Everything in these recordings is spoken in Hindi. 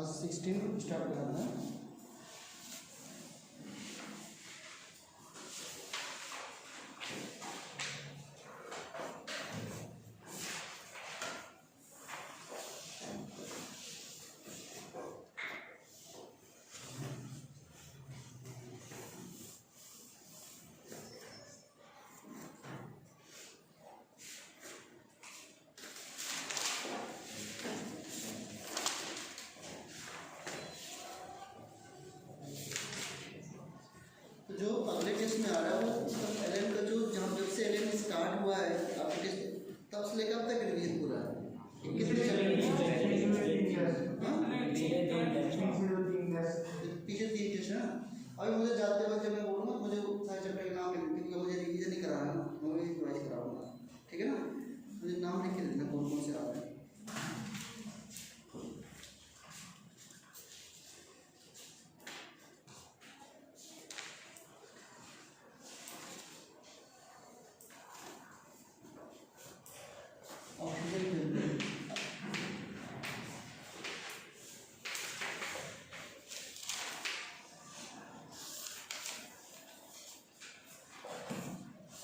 16 स्टार्ट करना है। जो अगले टेस्ट में आ रहा है वो एलएम का जो जब से एलएम स्टार्ट हुआ है आपके टेस्ट तब से लेकर अब तक रिवीजन पूरा है कितने पीछे 3 टेस्ट है। अभी मुझे जाते वक्त जब मैं बोलूँगा मुझे सारे चैप्टर के नाम लिख क्योंकि मुझे रिवीजन नहीं कराना, मैं वही रिवाइज कराऊंगा, ठीक है ना। मुझे नाम लिख के देना कौन कौन से आ रहे हैं।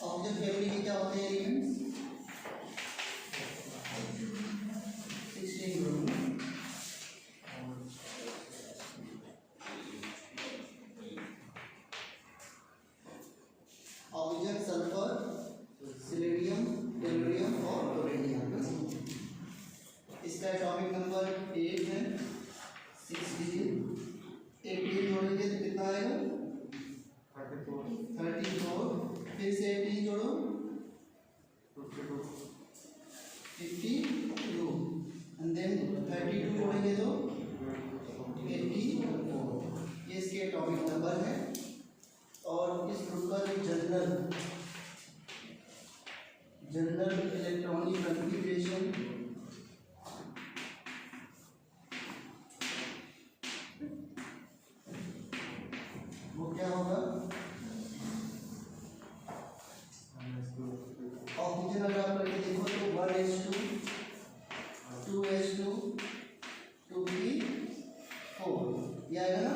ऑक्सीजन फैमिली के क्या होते हैं elements? 16 group. Oxygen, sulphur, selenium, tellurium और टोरेनियम। इसका एटॉमिक नंबर 8 है, 16। 18 जोड़ेंगे तो कितना आएगा? 34। फिर से 18 जोड़ो 52 एंड देन 32 जोड़ेंगे तो 84। ये इसके एटॉमिक नंबर है। और इस ग्रुप का जो जनरल इलेक्ट्रॉनिक कॉन्फ़िगरेशन वो क्या होगा? ऑक्सीजन अगर आप करके देखो तो 1s2 2s2 2p4 ये आएगा ना।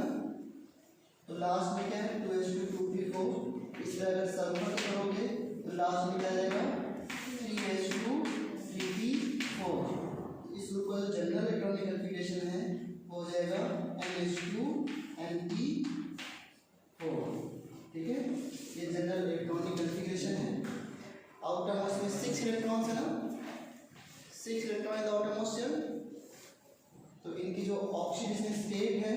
तो लास्ट में क्या है? 2s2 2p4। इसका अगर सल्फर करोगे तो लास्ट में क्या आएगा? 3s2 3p4। इस ग्रुप का जो जनरल इलेक्ट्रॉनिक कॉन्फ़िगरेशन है वो हो जाएगा NH2 NP4, ठीक है। ये जनरल इलेक्ट्रॉनिक कॉन्फ़िगरेशन है। आउटर मोस्ट में 6 इलेक्ट्रॉन्स है ना, 6 electron in the outermost shell. तो इनकी जो ऑक्सीडेशन स्टेट है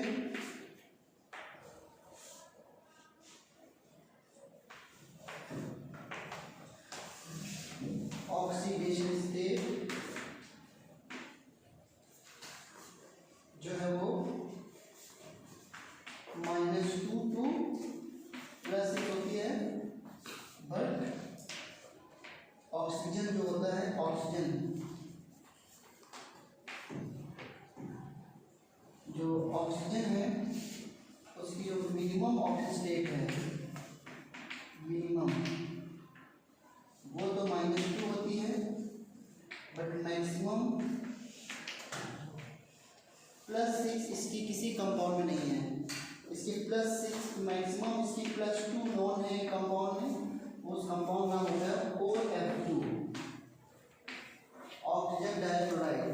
ऑक्सीडेशन स्टेट जो है वो -2 to +6 होती है। बट ऑक्सीजन जो होता है ऑक्सीजन है उसकी जो मिनिमम ऑक्सीजन स्टेट है मिनिमम वो तो -2 होती है। बट मैक्सिमम +6 इसकी किसी कंपाउंड में नहीं है। इसकी +6 मैक्सिमम इसकी +2 नॉन है कंपाउंड में, उस कंपाउंड नाम होता है OF2 ऑक्सीजन डाइक्लोराइड।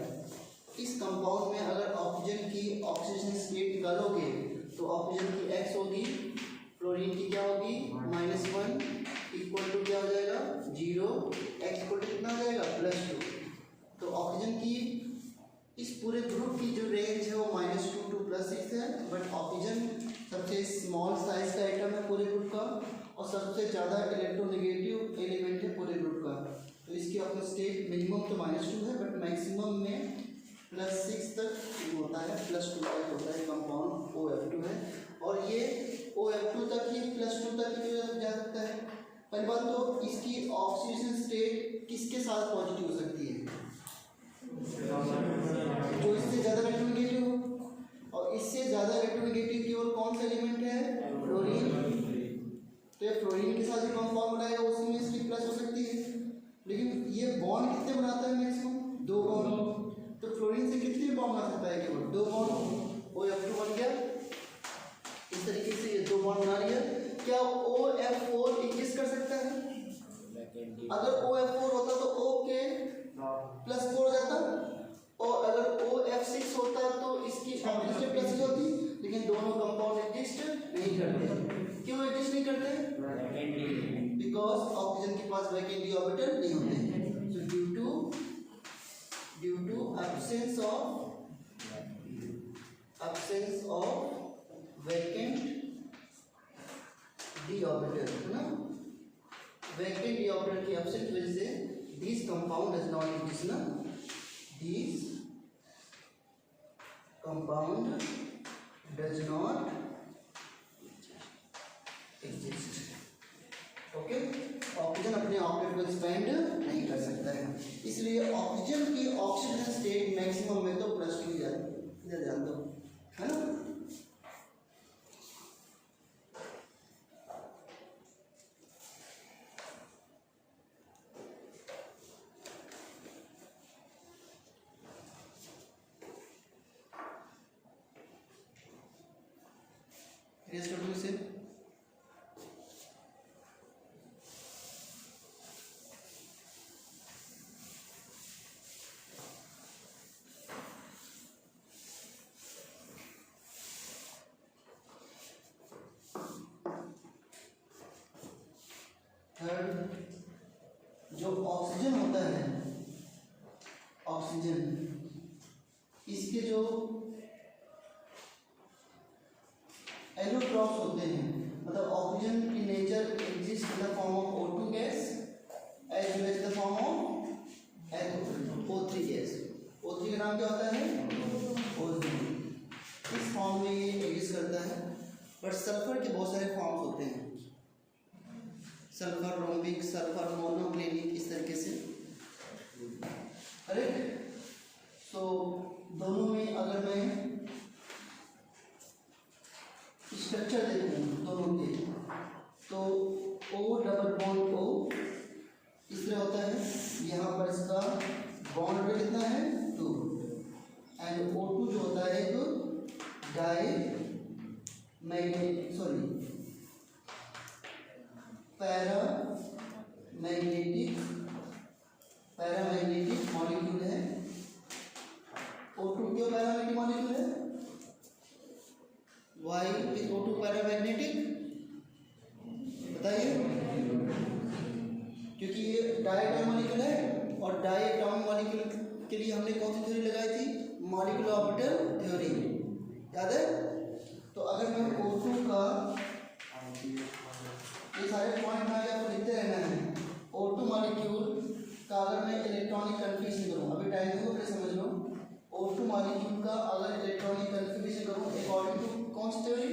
इस कंपाउंड में अगर ऑक्सीजन की ऑक्सीडेशन स्टेट निकालोगे तो ऑक्सीजन की X होगी, फ्लोरीन की क्या होगी? -1 इक्वल टू क्या हो जाएगा? 0। X इक्वल टू कितना हो जाएगा? +2। तो ऑक्सीजन की इस पूरे ग्रुप की जो रेंज है वो -2 to +6 है। बट ऑक्सीजन सबसे स्मॉल साइज का आइटम है पूरे ग्रुप का और सबसे ज़्यादा इलेक्ट्रोनेगेटिव एलिमेंट है पूरे ग्रुप का। तो इसकी ऑक्सीजन स्टेट मिनिमम तो -2 है बट मैक्सिमम में +6 तक होता है, +2 तक होता है। कंपाउंड OF2 है और ये OF2 तक ही +2 तक ही जा सकता है। पहली बात तो इसकी ऑक्सीडेशन स्टेट किसके साथ पॉजिटिव हो सकती है? जो इससे ज़्यादा इलेक्ट्रोनेगेटिव हो। और इससे ज़्यादा इलेक्ट्रोनेगेटिव केवल कौन सा एलिमेंट है? फ्लोरीन। तो ये फ्लोरीन के साथ जो कंपाउंड बनाएगा उसी में इसकी प्लस हो सकती है। लेकिन ये बॉन्ड कितने बनाता है? Maximum 2 bond. तो फ्लोरीन से कितने बॉन्ड बना सकता है? केवल 2 बॉन्ड। अगर OF4 होता तो O के प्लस 4 हो जाता, और अगर OF6 होता तो इसकी ऑपोजिट प्लस होती, लेकिन दोनों कंपाउंड एग्जिस्ट नहीं करते। क्यों एग्जिस्ट नहीं करते? बिकॉज ऑक्सीजन के पास वैकेंट डी ऑर्बिटल नहीं होते। So due to absence of vacant d orbital, है ना, वैकेंट डी ऑर्बिटल की एब्सेंस की वजह से this compound does not exist ना, this compound does not exist. Okay, oxygen अपने ऑर्बिट को एक्सपेंड नहीं कर सकता है, इसलिए ऑक्सीजन की ऑक्सीजन स्टेट मैक्सिमम में तो +2 इधर ध्यान दो, है ना। से थर्ड, जो ऑक्सीजन होता है, ऑक्सीजन इसके जो एलोट्रॉप्स होते हैं, मतलब ऑक्सीजन की nature exist in the form of O2 gas as well as the form of O3 gas. O3 का नाम क्या होता है? O3। इस फॉर्म में ये एग्जिस्ट करता है, बट सल्फर के बहुत सारे फॉर्म्स होते हैं, सल्फर रोम्बिक, सल्फर मोनोक्लिनिक, इस तरीके से, करेक्ट। सो दोनों में अगर मैं स्ट्रक्चर देखूं दोनों के, तो O डबल बॉन्ड O इस तरह होता है, यहाँ पर इसका बॉन्ड रेट कितना है 2, एंड O2 जो होता है एक डाई मैग्नेटिक पैरामैग्नेटिक मॉलिक्यूल है। O2 क्यों पैरामैग्नेटिक मॉलिक्यूल है? Why is O2 paramagnetic? बताइए। क्योंकि ये डायटोमिक मॉलिक्यूल है, और डायटोमिक मॉलिक्यूल के लिए हमने कौन सी थ्योरी लगाई थी? मॉलिक्यूलर ऑर्बिटल थ्योरी, याद है? तो अगर मैं O2 का ये सारे पॉइंट में आपको लिखते रहना है, O2 मॉलिक्यूल का अगर मैं इलेक्ट्रॉनिक कन्फिग्रेशन करूँ, अभी टाइम को फिर समझ लो, O2 मॉलिक्यूल का अगर इलेक्ट्रॉनिक कन्फिग्रेशन करूँ अकॉर्डिंग टू कौन सी थ्योरी?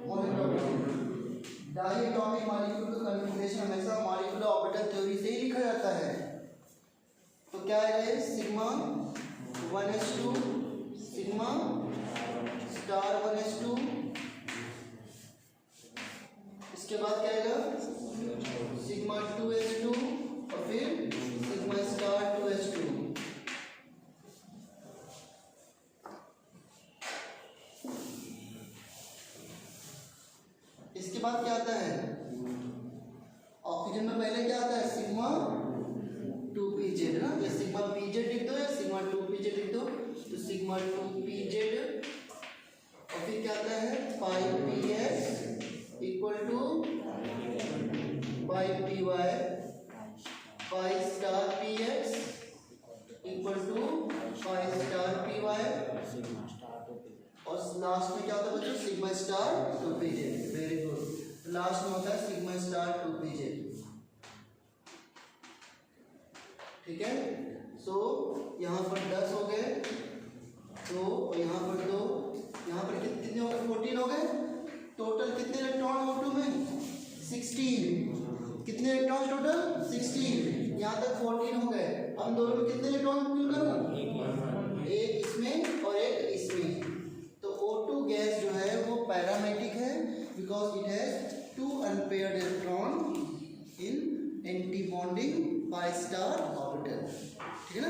मॉलिक्यूलर डायटोमिक मॉलिक्यूल का कन्फिग्रेशन हमेशा मॉलिक्यूलर ऑर्बिटल थ्योरी से ही लिखा जाता है। तो क्या है? Sigma 1s2 sigma star 1s2, इसके बाद क्या आएगा? सिग्मा 2s2 और फिर सिग्मा स्टार 2s2। इसके बाद क्या आता है? ऑक्सीजन में पहले क्या आता है? सिग्मा 2pz, ना, या सिग्मा pz लिख दो या सिग्मा 2pz लिख दो, तो सिग्मा 2pz, और फिर क्या आता है? Pi px equal to pi py, pi star px equal to pi star py, और लास्ट में क्या होता है बच्चों? Sigma star 2pz। Very good. Last में होता है सिग्मा स्टार 2pz, ठीक है। सो यहाँ पर 10 हो गए, तो यहाँ पर 2, यहाँ पर कितने हो गए? 14 हो गए। टोटल कितने इलेक्ट्रॉन O2 में? 16। कितने इलेक्ट्रॉन टोटल? 16। यहाँ तक 14 हो गए। अब दोनों में कितने इलेक्ट्रॉन फिल करूँ? एक इसमें और एक इसमें। तो O2 गैस जो है वो पैरामेटिक है, because it has 2 unpaired electron in anti bonding pi star orbital, ठीक है ना।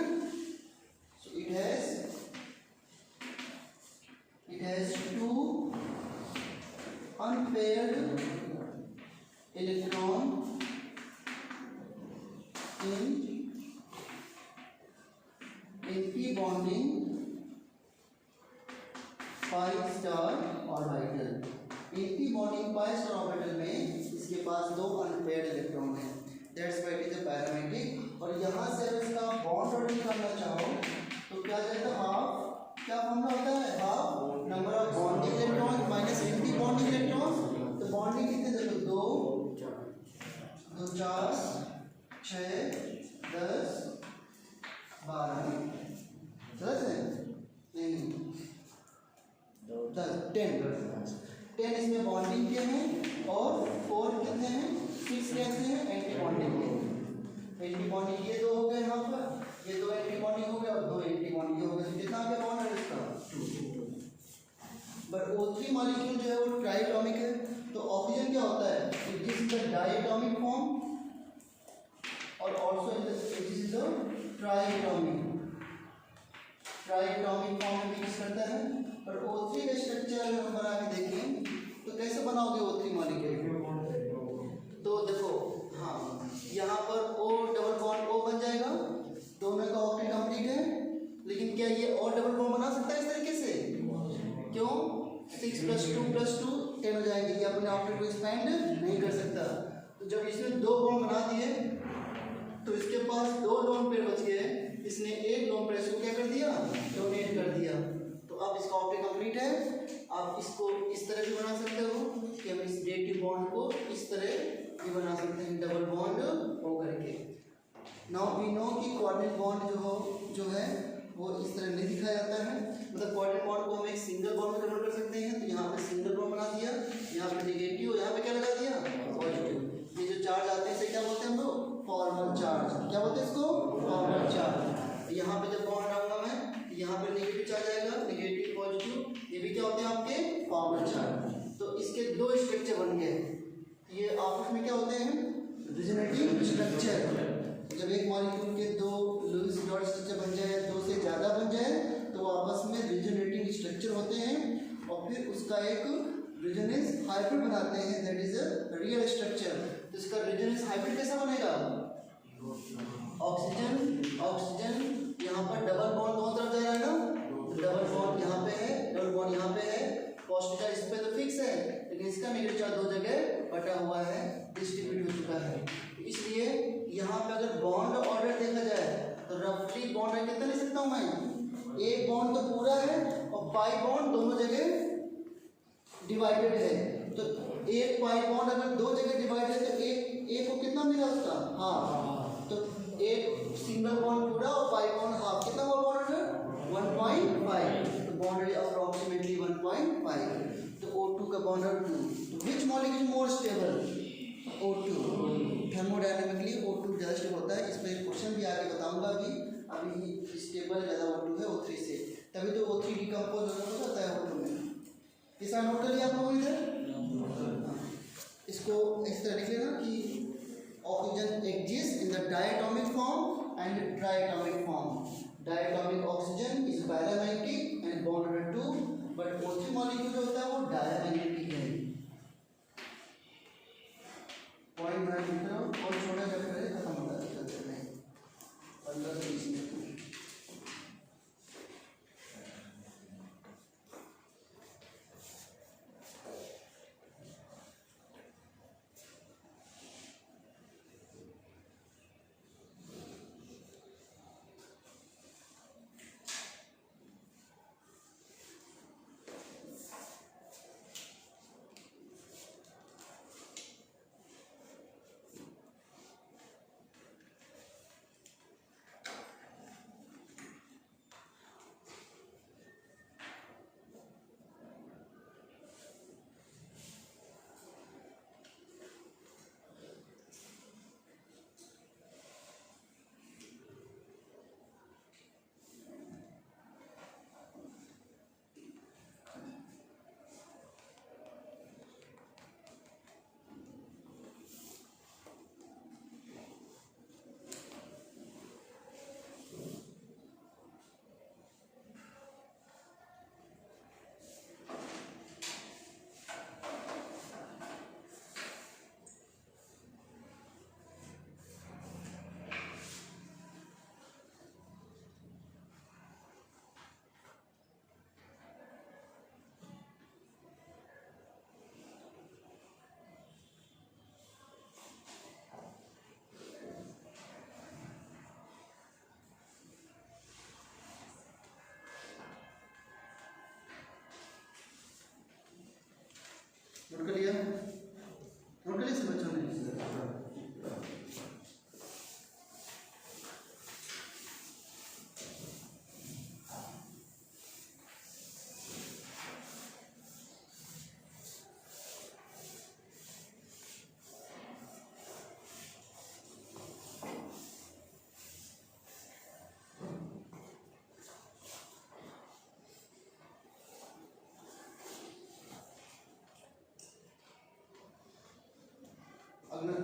So it has 2 unpaired electron in p bonding pi star orbital. in p bonding pi star orbital में इसके पास दो अनपेयर्ड इलेक्ट्रॉन है, that's why it is a paramagnetic. और यहाँ से अगर इसका बॉन्ड ऑर्डर करना चाहो तो क्या जाएगा, हाफ, क्या फॉर्मूला होता है, half number of bonding electron minus anti bonding electron. तो बॉन्डिंग कितने देखो, 2 2 4 6 10 12 10 है नहीं 10 इसमें बॉन्डिंग के हैं और 4 कितने हैं, 6 कैसे हैं एंटी बॉन्डिंग के। एंटी बॉन्डिंग ये दो हो गए यहाँ पर, ये दो एंटी बॉन्डिंग हो गए और दो एंटी बॉन्डिंग हो गए, तो कितना क्या बॉन्ड है इसका 2। बट O3 मॉलिक्यूल जो है वो ट्राइटॉमिक है, तो ऑक्सीजन क्या होता है, it is the diatomic form और also it is the triatomic form में मिक्स करता है। और O3 का स्ट्रक्चर अगर हम बना के देखें तो कैसे बनाओगे O3 मॉलिक्यूल, तो देखो हाँ यहाँ पर O डबल बॉन्ड O बन जाएगा, दोनों का ऑक्टेट कंप्लीट है। लेकिन क्या ये और डबल बॉन्ड बना सकता है इस तरीके से, क्यों, 6 + 2 + 2 10 हो जाएंगे, ये अपने ऑक्टेट को एक्सपेंड नहीं कर सकता। तो जब इसने 2 बॉन्ड बना दिए तो इसके पास 2 लोन पेयर बच गए, इसने एक लोन पेयर को क्या कर दिया, डोनेट कर दिया। तो अब इसका ऑक्टेट कंप्लीट है। आप इसको इस तरह भी बना सकते हो कि हम इस डेटिव बॉन्ड को इस तरह भी बना सकते हैं, डबल बॉन्ड हो करके। नाउ वी नो कि कोऑर्डिनेट बॉन्ड जो है वो इस तरह नहीं दिखाया जाता है, मतलब कोऑर्डिनेट बॉन्ड को हम एक सिंगल बॉन्ड में कन्वर्ट कर सकते हैं। तो यहाँ पे सिंगल बॉन्ड बना दिया, यहाँ पे नेगेटिव, यहाँ पे क्या लगा दिया, पॉजिटिव। ये जो चार्ज आते हैं इसे क्या बोलते हैं हम लोग, फॉर्मल चार्ज। क्या बोलते हैं इसको, फॉर्मल चार्ज। यहाँ पे जब बॉन्ड डालूंगा मैं, यहाँ पे नेगेटिव चार्ज आएगा, नेगेटिव पॉजिटिव, ये भी क्या होते हैं आपके फॉर्मल चार्ज। तो इसके दो स्ट्रक्चर बन गए, ये आपस में क्या होते हैं, रिजोनेटिंग स्ट्रक्चर। जब एक मॉलिक्यूल के दो लुईस डॉट स्ट्रक्चर बन जाए, दो से ज़्यादा बन जाए, तो वो आपस में रिजोनेटिंग स्ट्रक्चर होते हैं और फिर उसका एक रिजोनेंस हाइब्रिड बनाते हैं, that is a real structure. तो इसका रिजोनेंस हाइब्रिड कैसा बनेगा, ऑक्सीजन यहाँ पर डबल बॉन्ड दोनों तरफ जा रहा है ना, डबल बॉन्ड यहाँ पे है, डबल बॉन्ड यहाँ पे है, पॉजिटिव चार्ज इस पे तो फिक्स है, लेकिन इसका नेगेटिव चार्ज दो जगह बटा हुआ है, डिस्ट्रीब्यूट हो चुका है। इसलिए यहाँ पे अगर बॉन्ड ऑर्डर देखा जाए तो रफली बॉन्ड ऑर्डर कितना ले सकता हूँ मैं, एक बॉन्ड तो पूरा है और पाई बॉन्ड दोनों जगह डिवाइडेड है। तो एक पाई बॉन्ड अगर दो जगह डिवाइड है तो एक को कितना मिला उसका, हाँ, तो एक सिंगल बॉन्ड पूरा और पाई बॉन्ड हाफ, कितना हुआ बॉन्ड ऑर्डर 1.5, तो बॉन्ड ऑर्डर अप्रोक्सीमेटली 1.5। तो O2 का बॉन्ड ऑर्डर 2। तो which molecule more stable, O2। Thermodynamically O2 ज़्यादा स्टेबल होता है, इस पर क्वेश्चन भी आगे बताऊंगा। अभी स्टेबल ज़्यादा O2 है O3 से, तभी तो O3 डिकम्पोज हो जाता है O2 में। इसका नोट कर लिया आप लोगों ने, इसको इस तरह लिख लेना कि oxygen exist in the diatomic form and triatomic form. Diatomic oxygen is paramagnetic and bond order 2, but O3 molecule जो होता है वो डायमैग्नेटिक है। पॉइंट बना लिख लो और छोटा चैप्टर है, खत्म होता है चलते हैं 15 से 20 मिनट।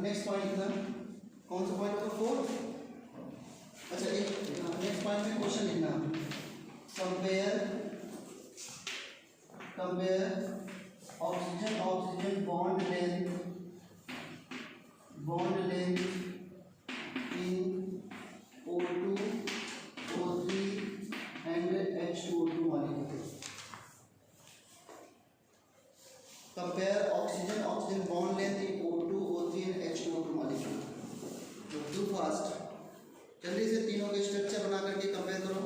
नेक्स्ट पॉइंट लिखना, कौन सा पॉइंट होगा 4। अच्छा एक नेक्स्ट पॉइंट में क्वेश्चन लिखना, compare oxygen bond length in O2 O3 and H2O2 molecule. Compare oxygen bond length in O2 O3 and H2O2 molecule. तो डू फास्ट, जल्दी से तीनों के स्ट्रक्चर बना करके कंपेयर करो।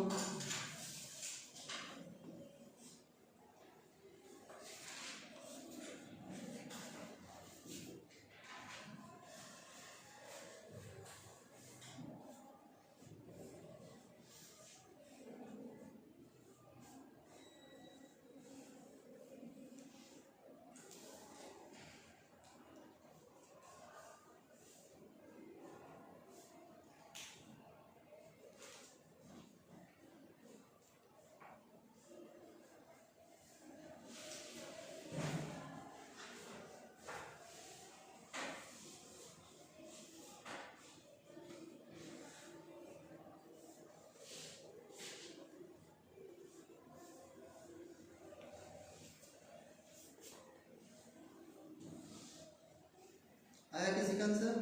आया किसी का आंसर?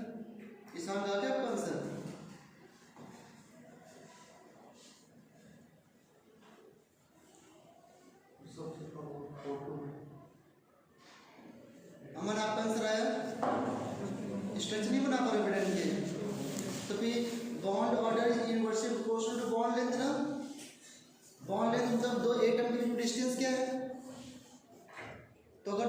किसान आ गया आपका आंसर? अमन आपका आंसर आया? स्ट्रक्चर नहीं बना पा रहे बेटा इनके, तो फिर bond order is inversely proportional to bond length ना। बॉन्ड लेंथ मतलब दो एटम के बीच डिस्टेंस क्या है, तो अगर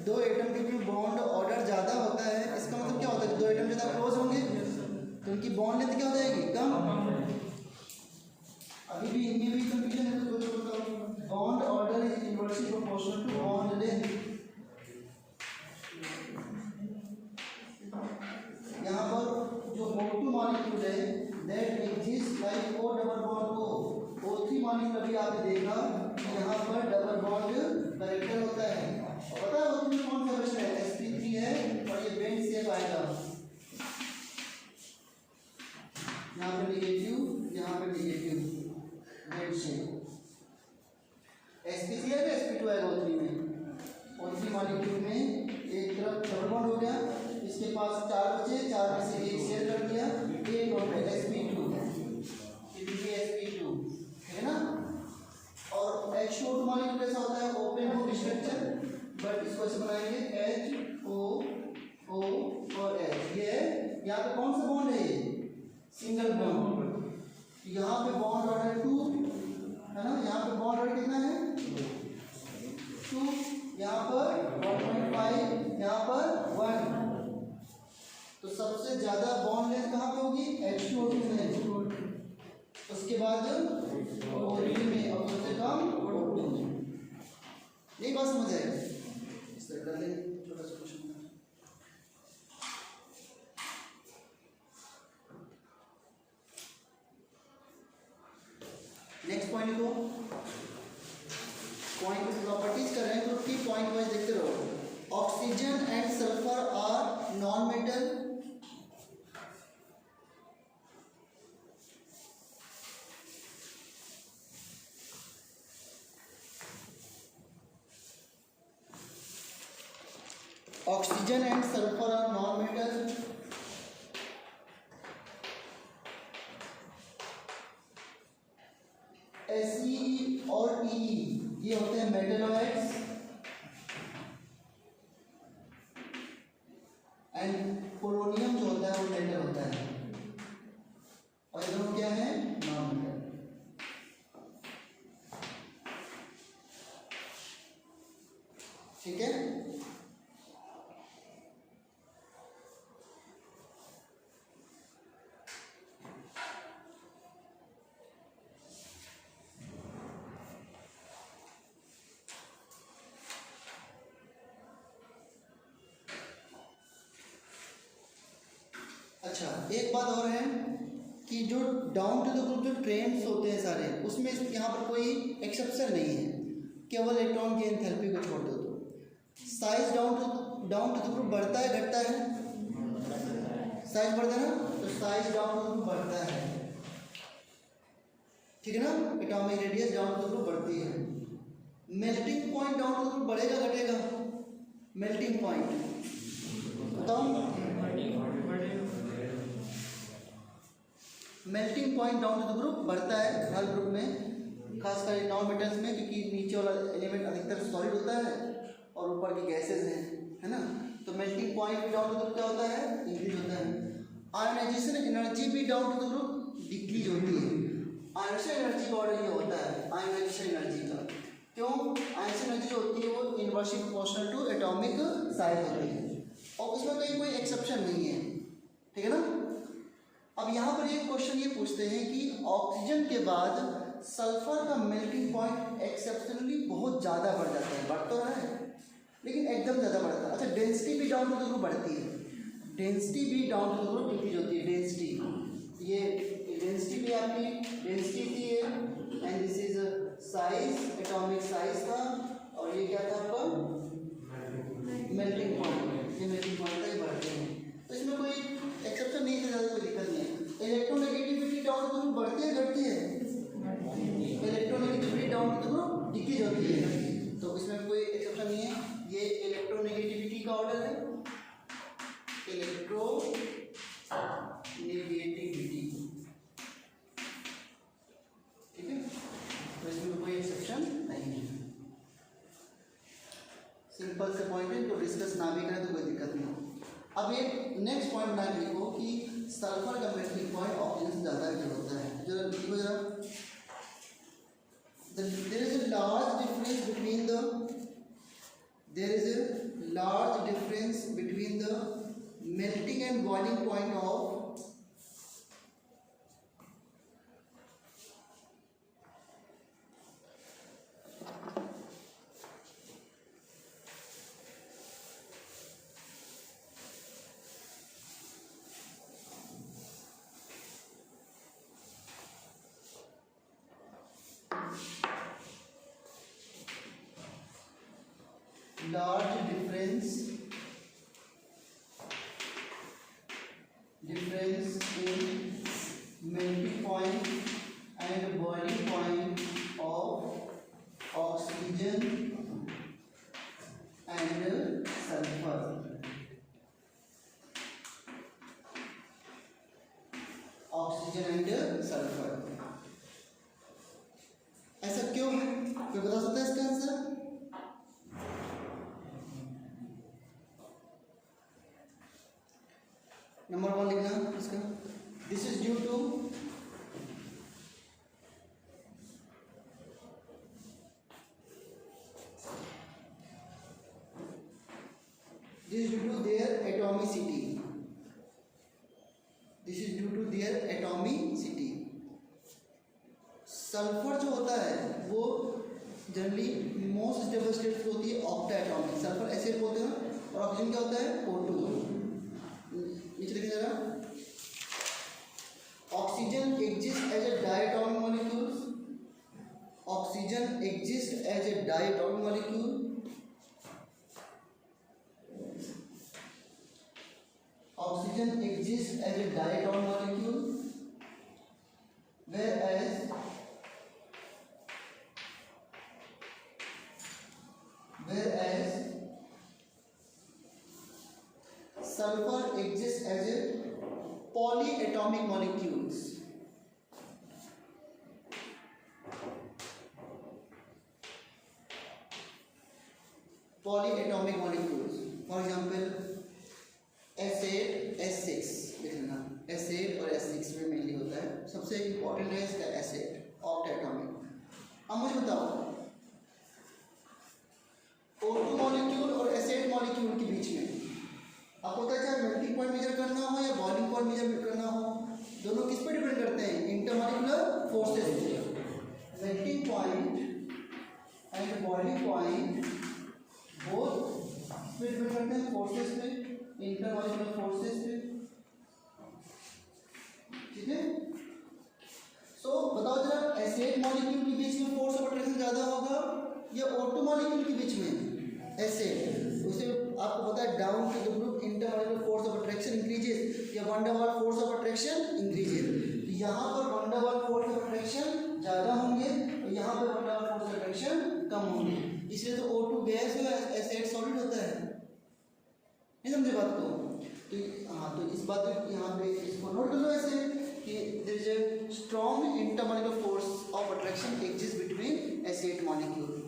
दो एटम के बीच बॉन्ड ऑर्डर ज़्यादा होता है, इसका मतलब क्या होता है कि दो एटम ज़्यादा क्लोज होंगे तो उनकी बॉन्ड लेंथ क्या हो जाएगी, कम। अभी भी इनमें भी कंफ्यूजन है, तो कुछ बताओ। Bond order is inversely proportional to bond length. यहाँ पर जो O2 मॉलिक्यूल है that exist like O double bond O। O3 molecule अभी आपने देखा कि यहाँ पर डबल बॉन्ड करेक्टर होता है। पता है O3 में कौन सा प्रश्न है, sp3 है और ये बेंड शेप आएगा, यहाँ पे नेगेटिव, यहाँ पे नेगेटिव बेंड शेप। sp3 है sp2 आएगा O3 में। O3 मॉलिक्यूल में एक तरफ डबल बॉन्ड हो गया, इसके पास 4 बचे, 4 में से एक शेयर कर दिया, एक हो गया sp2, ये sp2 है ना। और H2O2 मॉलिक्यूल कैसा होता है, ओपन होल स्ट्रक्चर, बट इसको ऐसे बनाएंगे HO और H। ये यहाँ पे कौन सा बॉन्ड है, सिंगल बॉन्ड। यहाँ पे बॉन्ड ऑर्डर 2 है ना, यहाँ पे बॉन्ड ऑर्डर कितना है 2, यहाँ पर 1.5, यहाँ पर 1। तो सबसे ज्यादा बॉन्ड लेंथ कहाँ पे होगी, H2O2 में, उसके बाद O3 में, और सबसे कम O2 में। यही बात समझ आएगी। इस तरह डालें छोटा सा क्वेश्चन। नेक्स्ट पॉइंट को पॉइंट प्रॉपर्टीज कर रहे हैं, तो की पॉइंट वाइज देखते रहो। Oxygen and sulphur are non metal. Oxygen and sulphur are non metal. Fe और Te ये होते हैं मेटलॉइड्स, एंड पोलोनियम जो होता है वो मेटल होता है, और ये दोनों क्या है, नॉन मेटल। ठीक है। अच्छा एक बात और है कि जो डाउन टू द ग्रुप जो ट्रेंड्स होते हैं सारे, उसमें यहाँ पर कोई एक्सेप्शन नहीं है, केवल इलेक्ट्रॉन की एंथैल्पी को छोड़ दो तो। Size down to the group बढ़ता है घटता है, साइज बढ़ता है ना, तो साइज डाउन टू ग्रुप बढ़ता है, ठीक है ना। Atomic radius down to group बढ़ती है। Melting point down to group बढ़ेगा घटेगा? मेल्टिंग पॉइंट बताओ। Melting point down to group बढ़ता है हर ग्रुप में, खासकर नॉन मेटल्स में, क्योंकि नीचे वाला एलिमेंट अधिकतर सॉलिड होता है और ऊपर की गैसेज हैं, है ना। तो मेल्टिंग पॉइंट भी डाउन टू ग्रुप क्या होता है? इंक्रीज होता है। आयोनाइजेशन एनर्जी भी डाउन टू ग्रुप डिक्रीज होती है। आयोनाइजेशन एनर्जी का ऑर्डर ये होता है आयोनाइजेशन एनर्जी का। क्यों? आयोनाइजेशन एनर्जी जो होती है वो inversely proportional to atomic size होती है, और उसमें कहीं कोई एक्सेप्शन नहीं है, ठीक है ना। अब यहाँ पर एक क्वेश्चन ये पूछते हैं कि ऑक्सीजन के बाद सल्फर का मेल्टिंग पॉइंट एक्सेप्शनली बहुत ज़्यादा बढ़ जाता है, बढ़ तो रहा है लेकिन एकदम ज़्यादा बढ़ता है। अच्छा, डेंसिटी भी डाउन टू द ग्रुप बढ़ती है, डेंसिटी भी down to the group increase होती है। डेंसिटी, ये डेंसिटी भी आपकी डेंसिटी थी ये, and this is size, atomic size था, और ये क्या था आपका मेल्टिंग पॉइंट। ये मेल्टिंग पॉइंट का ही बढ़ते हैं, तो इसमें कोई एक्सेप्शन नहीं है, ज़्यादा कोई दिक्कत नहीं है। इलेक्ट्रोनेगेटिविटी डाउन टू ग्रुप बढ़ती है घटती है? Electronegativity down to group decrease होती है, तो इसमें कोई एक्सेप्शन नहीं है। ये इलेक्ट्रोनेगेटिविटी का ऑर्डर है, इलेक्ट्रोनेगेटिविटी, ठीक है, तो इसमें कोई एक्सेप्शन नहीं है। सिंपल से पॉइंट है, तो डिस्कस ना भी करें तो कोई दिक्कत नहीं। अब एक नेक्स्ट पॉइंट बना लिखो कि सल्फर का मेल्टिंग पॉइंट ऑक्सीजन से ज़्यादा क्यों होता है। जरा लिखो जरा, there is a large difference between the melting and boiling point of large difference in melting point and boiling point of oxygen and sulfur. Oxygen and sulfur, ऐसा क्यों है? कोई बता सकता है इसका आंसर? नंबर 1 लिखना इसका। This is due to their atomicity. This is due to their atomicity. Sulphur जो होता है वो जनरली मोस्ट स्टेबल स्टेट होती है ऑक्टा एटॉमिक। सल्फर एसिड बोलते हैं, और ऑक्सीजन क्या होता है? O2। नीचे देखिए जरा, oxygen exist as a diatomic molecule, oxygen exist as a diatomic molecule, oxygen exist as a diatomic molecule, whereas sulfur exists as a polyatomic molecules. Polyatomic molecules, for example S8 S6 लिख लेना, S8 और S6 में मेनली होता है। सबसे इम्पोर्टेंट है इसका S8 ऑक्टेटॉमिक। अब मुझे बताओ O2 मॉलिक्यूल और S8 मॉलिक्यूल के बीच में आपको पता है चाहे मेल्टिंग पॉइंट मेजर करना हो या बॉइलिंग पॉइंट मेजर करना हो, दोनों किस पे डिपेंड करते हैं? इंटरमॉलिक्यूलर फोर्सेस पे। Melting point and boiling point both पे डिपेंड करते हैं फोर्सेस पे, इंटरमॉलिक्यूलर फोर्सेस पे, ठीक है। सो बताओ जरा, S8 मॉलिक्यूल के बीच में फोर्स ऑफ अट्रैक्शन ज़्यादा होगा या O2 मॉलिक्यूल के बीच में? S8, उसे आपको पता है down to the group intermolecular force of attraction increases या van der Waals force of attraction increases. तो यहाँ पर one der Waals force of attraction ज़्यादा होंगे और यहाँ पर one der Waals force of attraction कम होंगे, इसलिए तो O2 गैस में एसिड सॉलिड होता है। नहीं समझे बात को? तो हाँ, तो इस बात में यहाँ पे इसको नोट कर लो ऐसे कि there is a strong intermolecular force of attraction exist between acid molecule.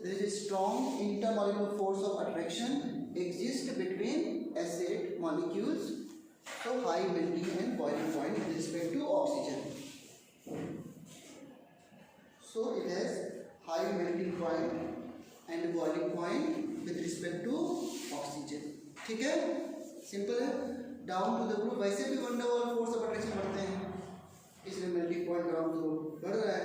There is a strong intermolecular force of attraction exists between acid molecules, so high melting and boiling point with respect to oxygen. So it has high melting point and boiling point with respect to oxygen. ठीक है, सिंपल है। डाउन टू द ग्रुप वैसे भी one der Waals force of attraction बढ़ते हैं, इसलिए melting point down to group बढ़ रहा है।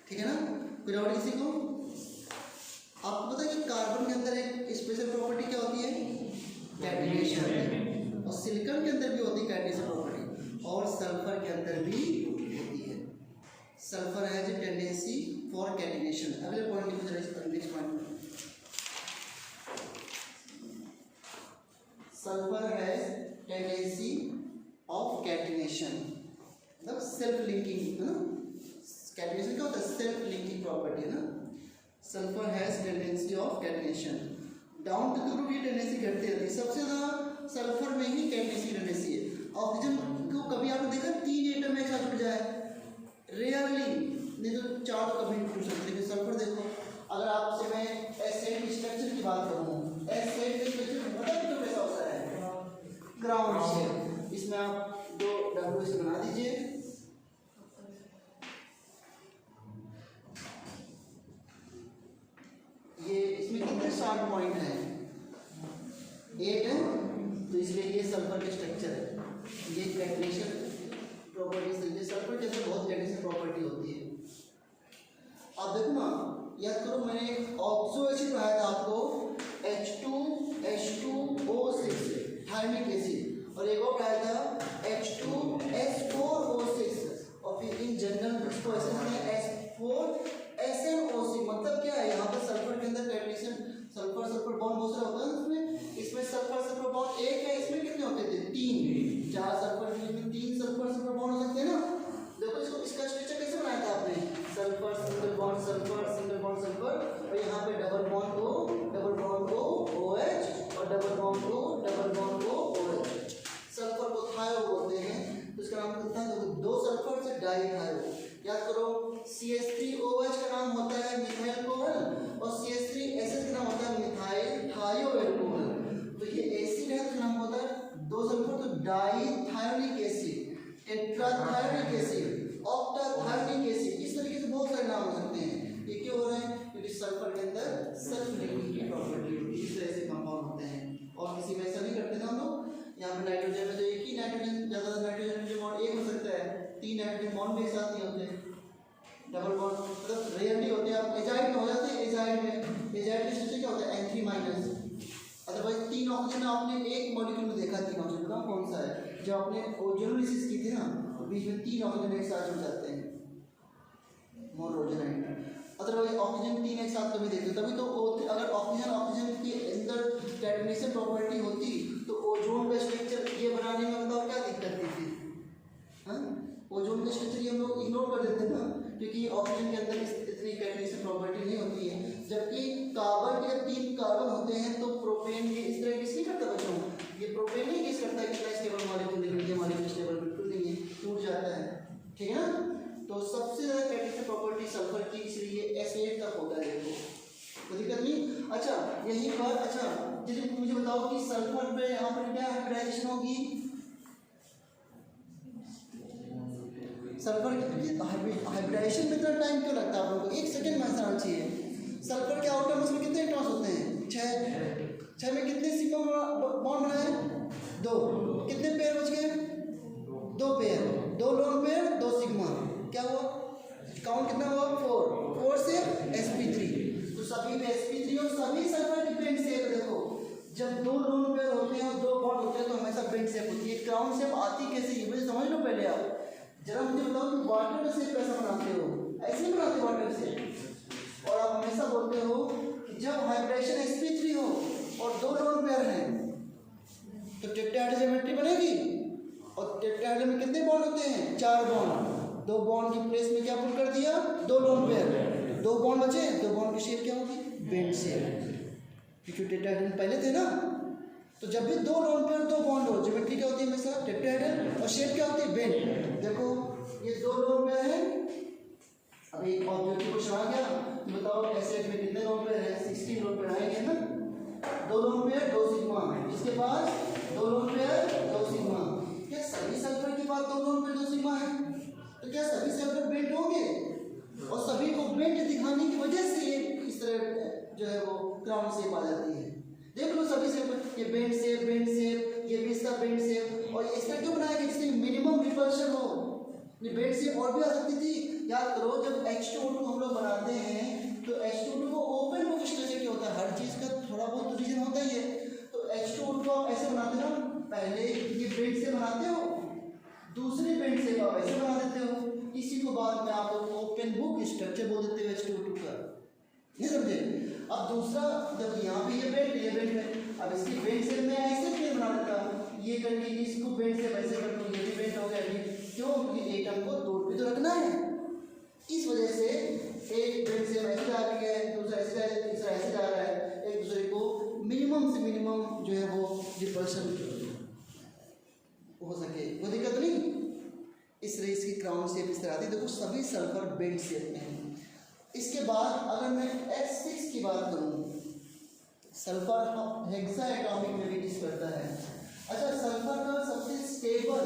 ठीक है ना, कोई डाउट किसी को? आपको पता है कि कार्बन के अंदर एक स्पेशल प्रॉपर्टी क्या होती है? कैटिनेशन। और सिलिकॉन के अंदर भी होती है कैटिनेशन प्रॉपर्टी, और सल्फर के अंदर भी होती है। Sulphur has a tendency for catenation. अगले पॉइंट लिखो जरा, next point. Sulphur has tendency of catenation, मतलब सेल्फ लिंकिंग है ना। कैटिनेशन क्या होता है? सेल्फ लिंकिंग प्रॉपर्टी है ना। Sulphur has tendency of catenation. Down to the group ये टेंडेंसी घटती रहती है। सबसे ज़्यादा सल्फर में ही कैटिनेशन टेंडेंसी है। ऑक्सीजन को कभी आपने देखा 3 एटम एक साथ जुड़ जाए? रेयरली, नहीं तो 4 तो कभी जुड़ सकते। लेकिन सल्फर देखो, अगर आपसे मैं एसिड स्ट्रक्चर की बात करूँ, एसिड का स्ट्रक्चर पता है कैसा होता है? Ground shape. इसमें आप 2 डब्ल्यू बना दीजिए। ये इसमें कितने शार्प पॉइंट हैं? 8 है, तो इसलिए ये सल्फर का स्ट्रक्चर है। ये कैटिनेशन प्रॉपर्टी से, ये सल्फर जैसे बहुत कैटिनेशन प्रॉपर्टी होती है। आप देखो ना, याद करो मैंने ऑक्सो एसिड पढ़ाया था आपको, H2H2O6 थायमिक एसिड, और एक और पढ़ाया था H2S4O6, और फिर इन जनरल उसको ऐसे लिखते हैं S4SnO6। मतलब क्या है? यहाँ पर सल्फर के अंदर कैटिनेशन, सल्फर सल्फर बॉन्ड बहुत सारा होता है इसमें सल्फर सल्फर बॉन्ड एक है, इसमें कितने होते थे? 3। 4 सल्फर के बीच में 3 सल्फर सल्फर बॉन्ड हो सकते हैं ना। देखो इसको, इसका स्ट्रक्चर कैसे बनाया था आपने? Sulphur single bond sulphur, single bond sulphur, और यहाँ पे double bond O, double bond O OH, और double bond O, double bond O OH। Sulphur को थायो बोलते हैं, तो इसका नाम कितना है? तो 2 सल्फर से डाइथायो। याद करो, CH3OH का नाम होता है मिथाइल कोहल, और CH3SS का नाम होता है मिथाइल थायोएल्कोहल। तो ये एसिड है तो नाम होता है 2 सल्फर, तो डाइथायोनिक एसिड, टेट्राथायोनिक एसिड, ऑक्टाथायोनिक एसिड। इस तरीके से बहुत सारे नाम हो सकते हैं। ये क्यों हो रहे हैं? क्योंकि सल्फर के अंदर सेल्फ लिंकिंग की प्रॉपर्टी होती है, इस तरह से कंपाउंड होते हैं। और किसी में ऐसा नहीं करते ना हम लोग। यहाँ पे नाइट्रोजन में तो एक ही नाइट्रोजन, ज़्यादा नाइट्रोजन में बॉन्ड एक हो सकता है, 3 नाइट्रोजन बॉन्ड भी एक साथ नहीं होते। डबल बॉन्ड मतलब रेयरली होते हैं। आप एजाइड में हो जाते हैं, एजाइड में, एजाइड में स्ट्रक्चर क्या होता है? N3-। अदरवाइज 3 ऑक्सीजन आपने एक मॉलिक्यूल में देखा, 3 ऑक्सीजन, बताओ कौन सा है? जब आपने ओजोनोलिसिस की थी ना, बीच में 3 ऑक्सीजन एक साथ जुड़ जाते हैं, मोनोजोनाइड। अदरवाइज ऑक्सीजन 3 एक साथ कभी देखते, तभी तो अगर ऑक्सीजन के अंदर कैटिनेशन प्रॉपर्टी होती तो ओजोन का स्ट्रक्चर ये बनाने में बताओ क्या दिक्कत थी फिर? हाँ, ओजोन का स्ट्रक्चर ये हम लोग इग्नोर कर देते हैं ना, क्योंकि ऑक्सीजन के अंदर इतनी कैटिनेशन प्रॉपर्टी नहीं होती है। जबकि कार्बन के 3 कार्बन होते हैं, तो प्रोपेन ये इस तरह किस नहीं करता बच्चों? ये प्रोपेन नहीं किस करता है कितना स्टेबल मॉलिक्यूल, लेकिन ये मॉलिक्यूल स्टेबल बिल्कुल नहीं है, टूट जाता है। ठीक है ना। तो सबसे ज़्यादा कैटिनेशन प्रॉपर्टी सल्फर की, इसलिए S8 तक होता है। देखो कोई दिक्कत नहीं। अच्छा यही बात, अच्छा चलिए मुझे बताओ कि सल्फर पे यहाँ पर क्या हाइब्रिडाइजेशन होगी? सल्फर हाइब्रिडाइजेशन में इतना टाइम क्यों लगता है आप लोगों को? 1 सेकेंड में आंसर चाहिए। सल्फर के आउटर मोस्ट में कितने इलेक्ट्रॉन्स होते हैं? 6 में कितने सिग्मा बॉन्ड बनाए? 2। कितने पेयर बच गए? 2 पेयर, 2 लोन पेयर, 2 सिग्मा। क्या हुआ? काउंट कितना हुआ? 4 से sp3। तो सभी में sp3 और सभी सल्फर की क्राउन शेप आती कैसे, ये मुझे समझ लो पहले आप। जरा मुझे बताओ कि वाटर का शेप कैसा बनाते हो, ऐसे बनाते हो वाटर शेप। और आप हमेशा बोलते हो कि जब हाइब्रिडेशन sp3 हो और दो लोन पेयर हैं तो टेट्राहेड्रल ज्योमेट्री बनेगी। और टेट्राहेड्रल में कितने बॉन्ड होते हैं, 4 बॉन्ड। 2 बॉन्ड की प्लेस में क्या पुट कर दिया, 2 लोन पेयर, 2 बॉन्ड बचे, 2 बॉन्ड की शेप क्या होगी, बेंड शेप, क्योंकि टेट्राहेड्रल पहले थे ना। तो जब भी 2 लोन पेयर 2 बॉन्ड हो, ज्योमेट्री क्या होती है हमेशा टेट्राहेड्रल, और शेप क्या होती है, बेंड। देखो ये 2 लोन पेयर है। अब एक ऑब्जेक्ट क्वेश्चन आ गया, बताओ एसेट में कितने लोन पेयर है, 16 लोन पेयर आएंगे ना। 2 लोन पेयर 2 सिग्मा, इसके पास 2 लोन पेयर 2 सिग्मा। क्या सभी सल्फर के पास 2 लोन पेयर 2 सिग्मा है? तो क्या सभी सल्फर बेंड होंगे? और सभी को बेंड दिखाने की वजह से इस तरह जो है वो क्राउन शेप आ जाती है। देख लो सभी से, ये बेंड शेप, ये भी इसका बेंड शेप। और इस तरह क्यों बनाया गया, जिससे मिनिमम रिपल्शन हो। ये बेंड शेप और भी आ सकती थी। याद करो जब H2O2 हम लोग बनाते हैं तो H2O2 को ओपन बुक स्ट्रक्चर क्या होता है, हर चीज़ का थोड़ा बहुत रीजन होता ही है। तो H2O2 को आप ऐसे बनाते हो, पहले ये बेंड से बनाते हो, दूसरी बेंड से आप ऐसे बना देते हो, इसी को बाद में आप लोग ओपन बुक स्ट्रक्चर बोल देते हो H2O2 का। नहीं समझे? अब दूसरा, जब यहाँ पे ये बेंड है, अब इसकी बेंड से मैं ऐसे क्यों बना देता, ये करके इसको बेंड से वैसे कर दूँ, ये भी बेंड हो गया। क्यों? क्योंकि एटम को तोड़ भी तो रखना है। इस वजह से एक बेंड से ऐसे जा रही है, दूसरा ऐसे जा रहा है, तीसरा ऐसे जा रहा है, एक दूसरे को मिनिमम से मिनिमम जो है वो रिपल्शन हो सके, वो दिक्कत नहीं। इस रेस की क्राउन शेप इस तरह आती है। देखो सभी सल्फर बेंड शेप में है। इसके बाद अगर मैं H6 की बात करूँ, सल्फर हेक्सा एटॉमिक में भी डिस करता है। अच्छा, सल्फर का सबसे स्टेबल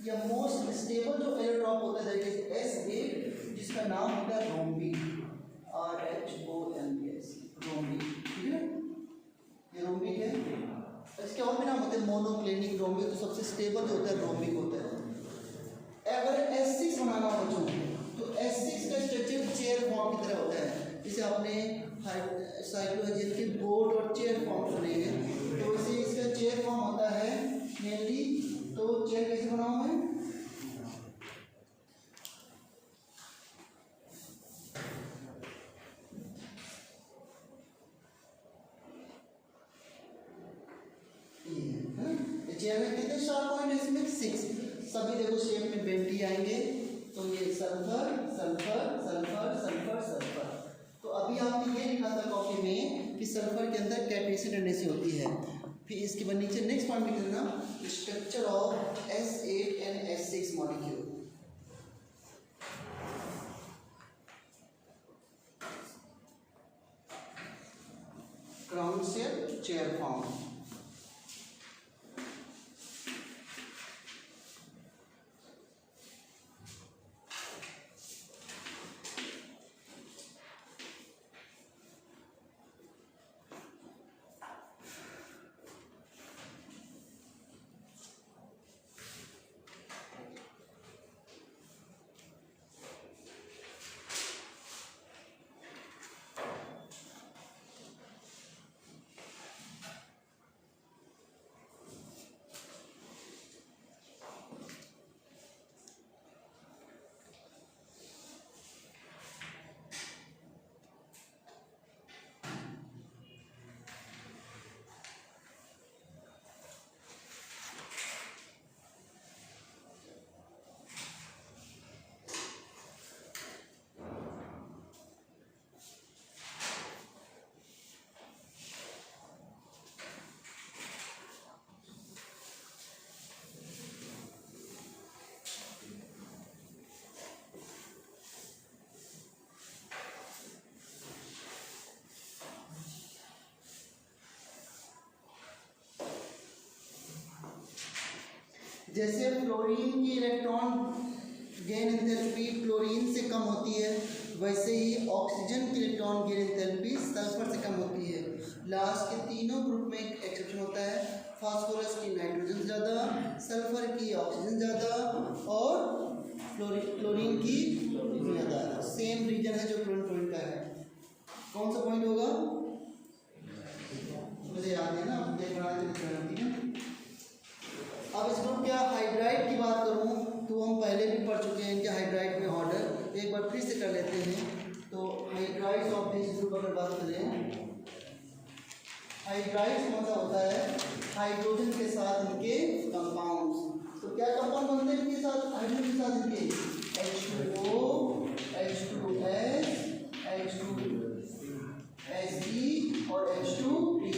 या मोस्ट स्टेबल जो एरोट्रॉप होता है देखिए S8, जिसका नाम होता है रोम्बी, RHOMBS, रोम्बी। ठीक है, ये रोम्बी है। इसके और भी नाम होते हैं, मोनोक्लिनिक रोम्बिक, तो सबसे स्टेबल जो होता है रोम्बिक होता है। अगर S6 बनाना हो तो S6 का स्ट्रक्चर चेयर फॉर्म की तरह होता है। जैसे आपने साइक्लोहेक्सेन के बोर्ड और चेयर फॉर्म सुने हैं, तो वैसे इसका चेयर फॉर्म होता है मेनली। तो चेयर कैसे बनाऊँ मैं, चेयर में कितने शार्प पॉइंट है, इसमें 6। सभी देखो शेप में बेंटी आएंगे। तो ये sulphur sulphur sulphur sulphur sulphur. तो अभी आपने ये लिखा था कॉपी में कि सल्फर के अंदर कैटेसिन टेंडेंसी होती है। फिर इसके बाद नीचे नेक्स्ट पॉइंट लिख देना, structure of S8 and S6 molecule. Crown shape, chair form. जैसे फ्लोरीन की इलेक्ट्रॉन गेन एंथैल्पी फ्लोरीन से कम होती है, वैसे ही ऑक्सीजन की इलेक्ट्रॉन गेन एंथैल्पी सल्फर से कम होती है। लास्ट के तीनों ग्रुप में एक एक्सेप्शन होता है, फास्फोरस की नाइट्रोजन ज़्यादा, सल्फर की ऑक्सीजन ज़्यादा और क्लोरीन की ज़्यादा। सेम रीजन है जो क्लोरीन का है। कौन सा पॉइंट होगा मुझे याद है ना, देख रहा है। अब इस ग्रुप क्या हाइड्राइड की बात करूँ तो हम पहले भी पढ़ चुके हैं इनके हाइड्राइड में ऑर्डर, एक बार फिर से कर लेते हैं। तो हाइड्राइड्स ऑफ दिस ग्रुप अगर बात करें, हाइड्राइड्स मतलब होता है हाइड्रोजन के साथ इनके कंपाउंड्स। तो क्या कंपाउंड बनते हैं इनके साथ, हाइड्रोजन के साथ इनके H2O, H2S, H2Se और H2Pe।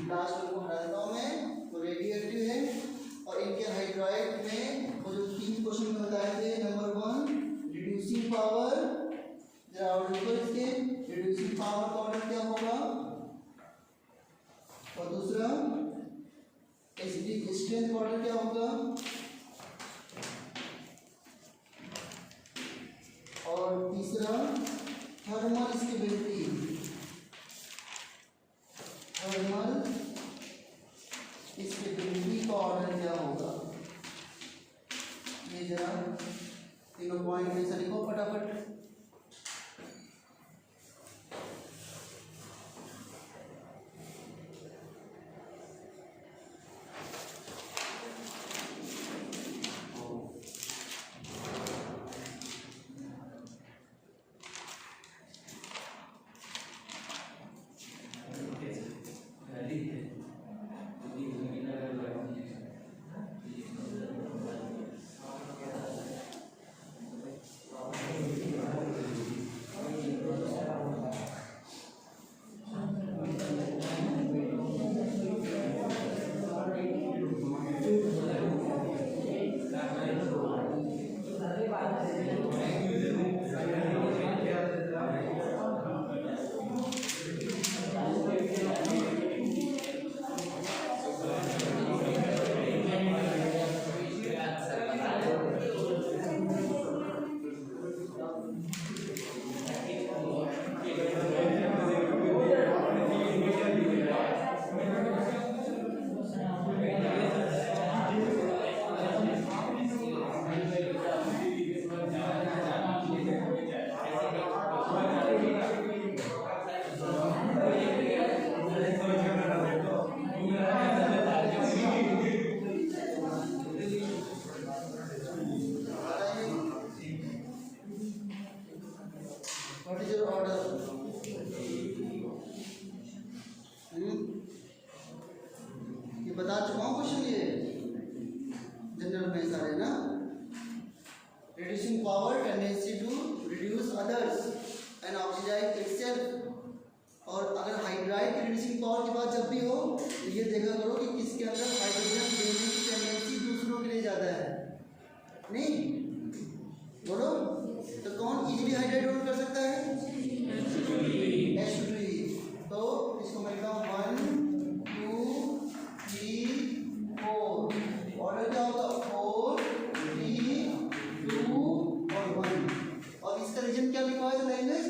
लास्ट को हटा देता हूँ मैं, तो रेडियोएक्टिव है। और इनके हाइड्राइड में वो जो 3 क्वेश्चन में बताए थे, नंबर 1 रिड्यूसिंग पावर, जरा और इसके रिड्यूसिंग पावर का ऑर्डर क्या होगा, और दूसरा एसिडिक स्ट्रेंथ ऑर्डर क्या होगा, और तीसरा थर्मल स्टेबिलिटी, थर्मल स्टेबिलिटी का ऑर्डर क्या होगा। ये जरा तीनों पॉइंट में से लिखो फटाफट। बता चुका हूँ क्वेश्चन, ये जनरल में सारे ना। Reducing power tendency to reduce others and oxidise itself. और अगर हाइड्राइड की रिड्यूसिंग पावर की बात जब भी हो तो ये देखा करो कि किसके अंदर हाइड्रोजन देने की टेंडेंसी दूसरों के लिए ज़्यादा है, नहीं बोलो तो कौन इजीली हाइड्राइड कर सकता है, H2E। तो इसको मैं लिखता हूँ 1 2 3 4, ऑर्डर क्या होगा 4 3 2 और 1। और इसका रीजन क्या लिखा है language,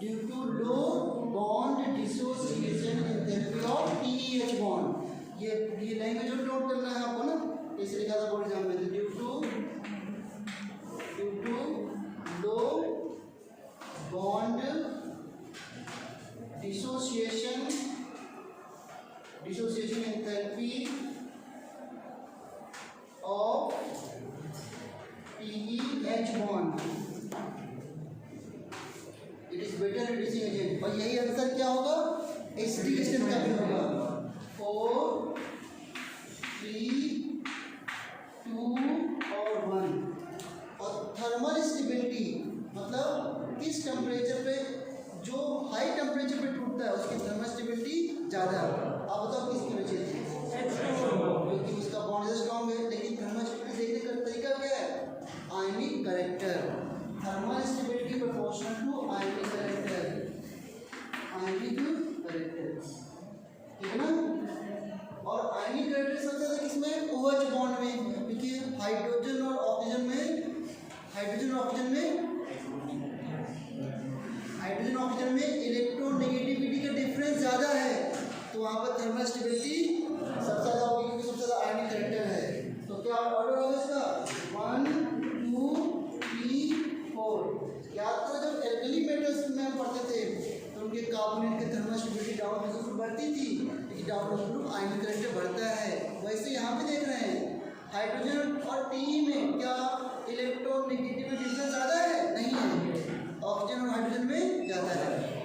due to low bond dissociation enthalpy of PEH bond. ये लैंग्वेज नोट करना है आपको ना, इसे लिखा था बोर्ड एग्जाम में, due to low bond dissociation enthalpy of PEH bond, it is better reducing agent. और यही आंसर क्या होगा, एसिडिक स्ट्रेंथ का भी होगा 4 3 2 और 1। और थर्मल स्टेबिलिटी मतलब किस टेम्परेचर पे, जो हाई टेम्परेचर पे टूटता है उसकी थर्मल स्टेबिलिटी ज़्यादा है। आप बताओ किसकी वजह से, क्योंकि उसका बॉन्ड स्ट्रॉन्ग है। लेकिन थर्मल स्टेबिलिटी देखने का तरीका क्या है, ionic character, thermal stability proportional to ionic character, ठीक है ना। और आयनिक कैरेक्टर सबसे ज़्यादा किसमें, OH बॉन्ड में, क्योंकि हाइड्रोजन और ऑक्सीजन में इलेक्ट्रोनेगेटिविटी का डिफरेंस ज़्यादा है, तो वहाँ पर थर्मल स्टेबिलिटी सबसे ज़्यादा होगी क्योंकि सबसे ज़्यादा आयनिक कैरेक्टर है। तो क्या ऑर्डर होगा इसका 1 2 3 4। याद करो जब एल्कली मेटल्स में हम पढ़ते थे तो उनके कार्बोनेट के थर्मल स्टेबिलिटी डाउन ग्रुप बढ़ती थी, लेकिन डाउन ग्रुप आयनिक कैरेक्टर बढ़ता है। वैसे यहाँ पे देख रहे हैं हाइड्रोजन और टी में क्या इलेक्ट्रॉन नेगेटिविटी डिफरेंस ज़्यादा है? नहीं है, ऑक्सीजन और हाइड्रोजन में ज़्यादा है।